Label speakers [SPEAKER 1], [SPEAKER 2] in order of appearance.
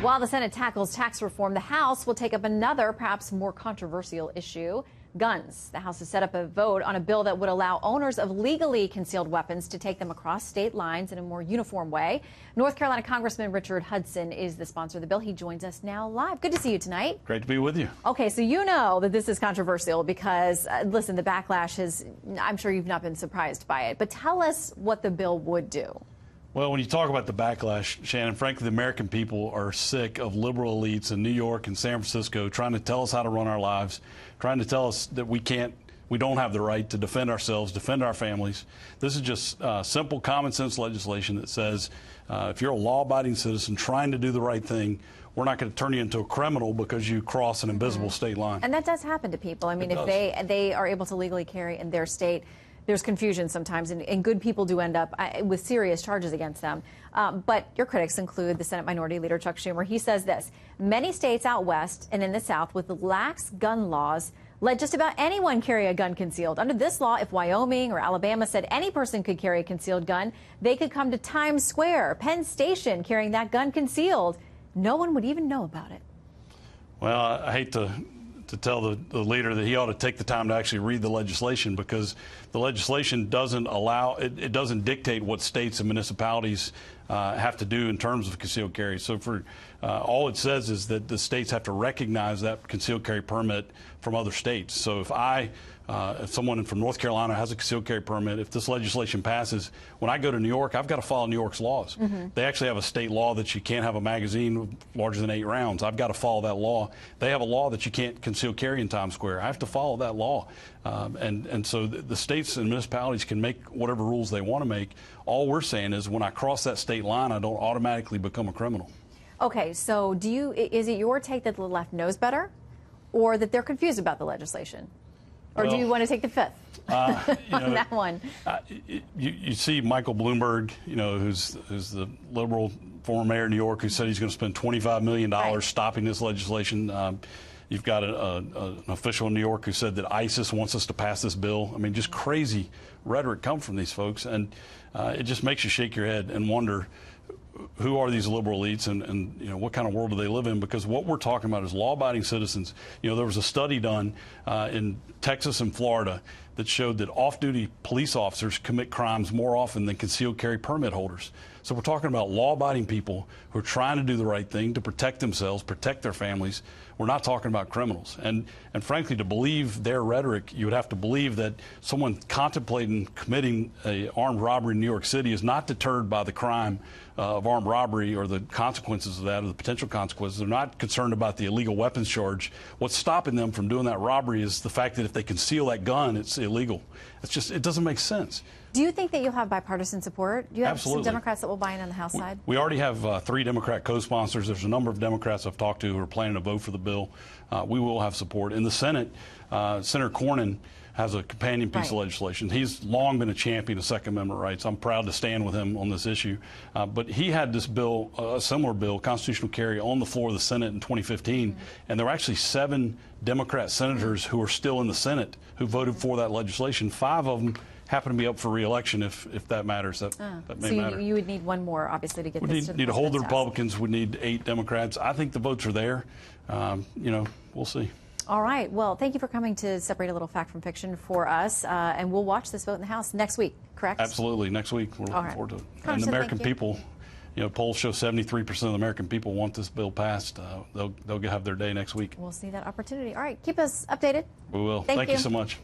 [SPEAKER 1] While the Senate tackles tax reform, the House will take up another, perhaps more controversial issue: guns. The House has set up a vote on a bill that would allow owners of legally concealed weapons to take them across state lines in a more uniform way. North Carolina Congressman Richard Hudson is the sponsor of the bill. He joins us now live. Good to see you tonight.
[SPEAKER 2] Great to be with you.
[SPEAKER 1] Okay, so you know that this is controversial because, listen, the backlash is, I'm sure you've not been surprised by it. But tell us what the bill would do.
[SPEAKER 2] Well, when you talk about the backlash, Shannon, frankly, the American people are sick of liberal elites in New York and San Francisco trying to tell us how to run our lives, trying to tell us that we don't have the right to defend ourselves, defend our families. This is just simple, common sense legislation that says if you're a law-abiding citizen trying to do the right thing, we're not going to turn you into a criminal because you cross an invisible state line.
[SPEAKER 1] And that does happen to people. I mean, if they are able to legally carry in their state, there's confusion sometimes, and good people do end up with serious charges against them. But your critics include the Senate Minority Leader Chuck Schumer. He says this: many states out west and in the South with lax gun laws let just about anyone carry a gun concealed. Under this law, if Wyoming or Alabama said any person could carry a concealed gun, they could come to Times Square, Penn Station, carrying that gun concealed. No one would even know about it.
[SPEAKER 2] Well, I hate to tell the leader that he ought to take the time to actually read the legislation, because the legislation doesn't allow, it doesn't dictate what states and municipalities have to do in terms of concealed carry. So for all it says is that the states have to recognize that concealed carry permit from other states. So if someone from North Carolina has a concealed carry permit, if this legislation passes, when I go to New York, I've got to follow New York's laws. They actually have a state law that you can't have a magazine larger than 8 rounds. I've got to follow that law. They have a law that you can't conceal carry in Times Square. I have to follow that law. And so the states and municipalities can make whatever rules they want to make. All we're saying is when I cross that state line, I don't automatically become a criminal.
[SPEAKER 1] Okay, so is it your take that the left knows better, or that they're confused about the legislation? Or do you want to take the fifth on that one?
[SPEAKER 2] You see Michael Bloomberg, who's the liberal former mayor of New York, who said he's going to spend $25 million stopping this legislation. You've got an official in New York who said that ISIS wants us to pass this bill. I mean, just crazy rhetoric comes from these folks, and it just makes you shake your head and wonder, who are these liberal elites, and what kind of world do they live in? Because what we're talking about is law-abiding citizens. There was a study done in Texas and Florida that showed that off-duty police officers commit crimes more often than concealed carry permit holders. So we're talking about law-abiding people who are trying to do the right thing to protect themselves, protect their families. We're not talking about criminals. And frankly, to believe their rhetoric, you would have to believe that someone contemplating committing an armed robbery in New York City is not deterred by the crime of armed robbery or the consequences of that, or the potential consequences. They're not concerned about the illegal weapons charge. What's stopping them from doing that robbery is the fact that if they conceal that gun, it's illegal. It doesn't make sense.
[SPEAKER 1] Do you think that you'll have bipartisan support? Do you have
[SPEAKER 2] Absolutely.
[SPEAKER 1] some Democrats that will buy in on the House side?
[SPEAKER 2] We already have 3 Democrat co-sponsors. There's a number of Democrats I've talked to who are planning to vote for the bill. We will have support. In the Senate, Senator Cornyn has a companion piece of legislation. He's long been a champion of Second Amendment rights. I'm proud to stand with him on this issue. But he had this bill, a similar bill, constitutional carry, on the floor of the Senate in 2015. And there were actually 7 Democrat senators who are still in the Senate who voted for that legislation. 5 of them happen to be up for re-election, if that matters. That may matter.
[SPEAKER 1] So you would need one more, obviously, to get this to the
[SPEAKER 2] need to hold the
[SPEAKER 1] House.
[SPEAKER 2] Republicans. We need 8 Democrats. I think the votes are there. We'll see.
[SPEAKER 1] All right. Well, thank you for coming to separate a little fact from fiction for us. And we'll watch this vote in the House next week, correct?
[SPEAKER 2] Absolutely. Next week. We're looking forward to it. And the American people, polls show 73% of the American people want this bill passed. They'll have their day next week.
[SPEAKER 1] We'll see that opportunity. All right. Keep us updated.
[SPEAKER 2] We will. Thank you so much.